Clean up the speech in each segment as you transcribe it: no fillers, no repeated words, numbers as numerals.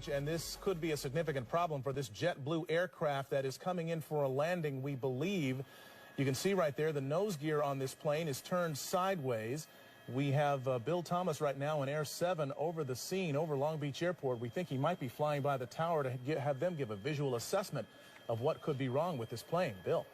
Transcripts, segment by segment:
And this could be a significant problem for this JetBlue aircraft that is coming in for a landing, we believe. You can see right there the nose gear on this plane is turned sideways. We have Bill Thomas right now in Air 7 over the scene, over Long Beach Airport. We think he might be flying by the tower to have them give a visual assessment of what could be wrong with this plane. Bill.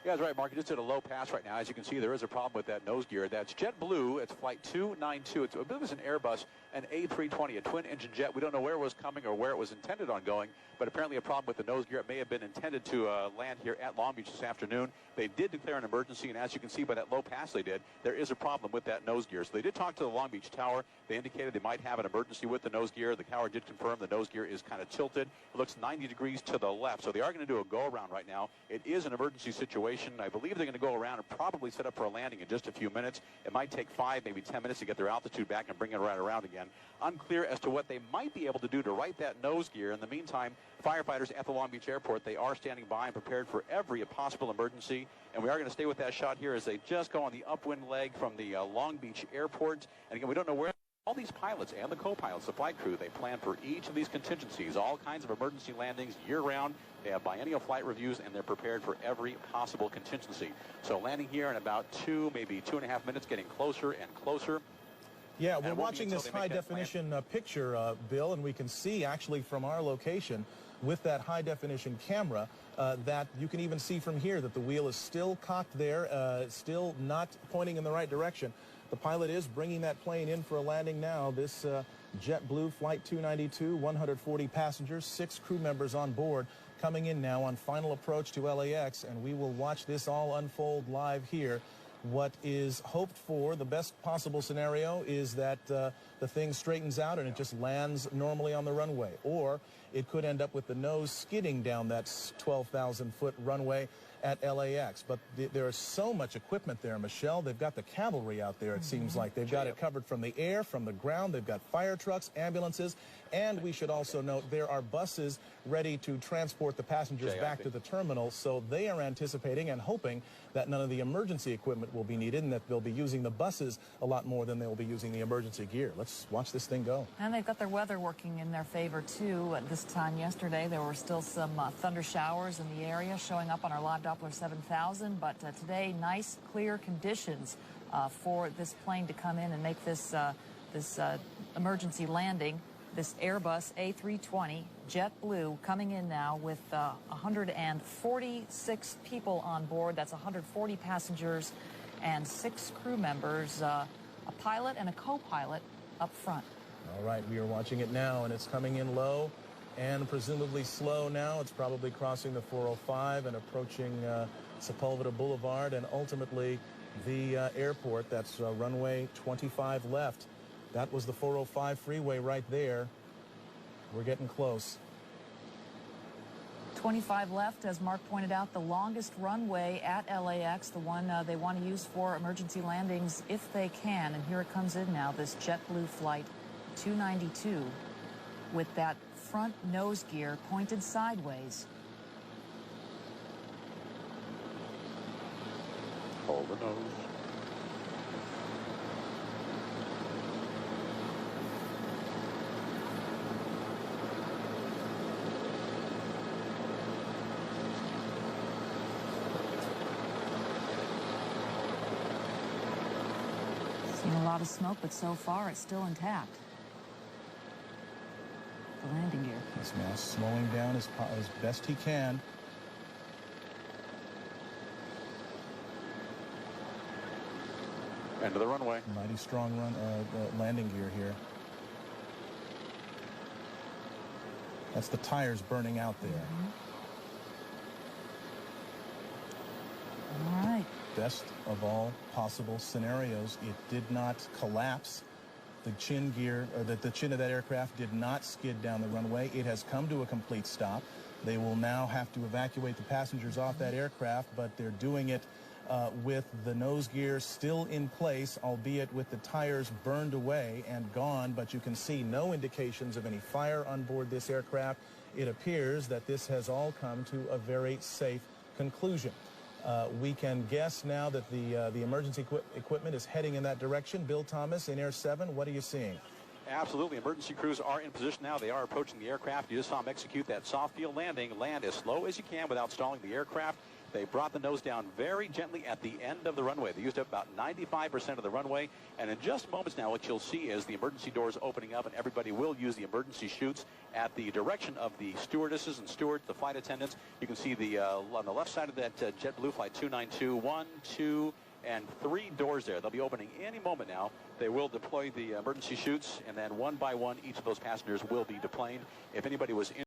Yeah, that's right, Mark. It's at a low pass right now. As you can see, there is a problem with that nose gear. That's JetBlue. It's flight 292. It's, I believe it's an Airbus, an A320, a twin-engine jet. We don't know where it was coming or where it was intended on going, but apparently a problem with the nose gear. It may have been intended to land here at Long Beach this afternoon. They did declare an emergency, and as you can see by that low pass they did, there is a problem with that nose gear. So they did talk to the Long Beach Tower. They indicated they might have an emergency with the nose gear. The tower did confirm the nose gear is kind of tilted. It looks 90 degrees to the left, so they are going to do a go-around right now. It is an emergency situation. I believe they're going to go around and probably set up for a landing in just a few minutes. It might take 5, maybe 10 minutes to get their altitude back and bring it right around again. Unclear as to what they might be able to do to right that nose gear. In the meantime, firefighters at the Long Beach Airport, they are standing by and prepared for every possible emergency. And we are going to stay with that shot here as they just go on the upwind leg from the Long Beach Airport. And again, we don't know where all these pilots and the co-pilots, the flight crew, they plan for each of these contingencies, all kinds of emergency landings year-round. They have biennial flight reviews, and they're prepared for every possible contingency. So landing here in about 2, maybe 2.5 minutes, getting closer and closer. Yeah, we're watching this high-definition picture, Bill, and we can see actually from our location with that high-definition camera that you can even see from here that the wheel is still cocked there, still not pointing in the right direction. The pilot is bringing that plane in for a landing now. This JetBlue Flight 292, 140 passengers, 6 crew members on board, coming in now on final approach to LAX, and we will watch this all unfold live here. What is hoped for, the best possible scenario, is that the thing straightens out and it just lands normally on the runway. Or it could end up with the nose skidding down that 12,000-foot runway at LAX. But there is so much equipment there, Michelle. They've got the cavalry out there, it seems like. They've got it covered from the air, from the ground. They've got fire trucks, ambulances, and we should also note there are buses ready to transport the passengers back to the terminal. So they are anticipating and hoping that none of the emergency equipment will be needed and that they'll be using the buses a lot more than they will be using the emergency gear. Let's watch this thing go. And they've got their weather working in their favor, too. At this time yesterday, there were still some thunder showers in the area showing up on our live Doppler 7000. But today, nice, clear conditions for this plane to come in and make this, emergency landing. This Airbus A320 JetBlue coming in now with 146 people on board. That's 140 passengers and 6 crew members, a pilot and a co-pilot up front. All right, we are watching it now, and it's coming in low and presumably slow now. It's probably crossing the 405 and approaching Sepulveda Boulevard and ultimately the airport. That's runway 25 left. That was the 405 freeway right there. We're getting close. 25 left, as Mark pointed out, the longest runway at LAX, the one they want to use for emergency landings if they can. And here it comes in now, this JetBlue Flight 292 with that front nose gear pointed sideways. Hold the nose. Seen a lot of smoke, but so far it's still intact. The landing gear. He's now slowing down as best he can. End of the runway. Mighty strong landing gear here. That's the tires burning out there. All right. Best of all possible scenarios, it did not collapse. The chin gear, or the chin of that aircraft did not skid down the runway. It has come to a complete stop. They will now have to evacuate the passengers off that aircraft, but they're doing it with the nose gear still in place, albeit with the tires burned away and gone, but you can see no indications of any fire on board this aircraft. It appears that this has all come to a very safe conclusion. We can guess now that the emergency equipment is heading in that direction. Bill Thomas in Air 7, what are you seeing? Absolutely. Emergency crews are in position now. They are approaching the aircraft. You just saw them execute that soft field landing. Land as slow as you can without stalling the aircraft. They brought the nose down very gently at the end of the runway. They used up about 95% of the runway. And in just moments now, what you'll see is the emergency doors opening up, and everybody will use the emergency chutes at the direction of the stewardesses and stewards, the flight attendants. You can see the on the left side of that JetBlue Flight 292, 1, 2, and 3 doors there. They'll be opening any moment now. They will deploy the emergency chutes, and then one by one, each of those passengers will be deplaned. If anybody was in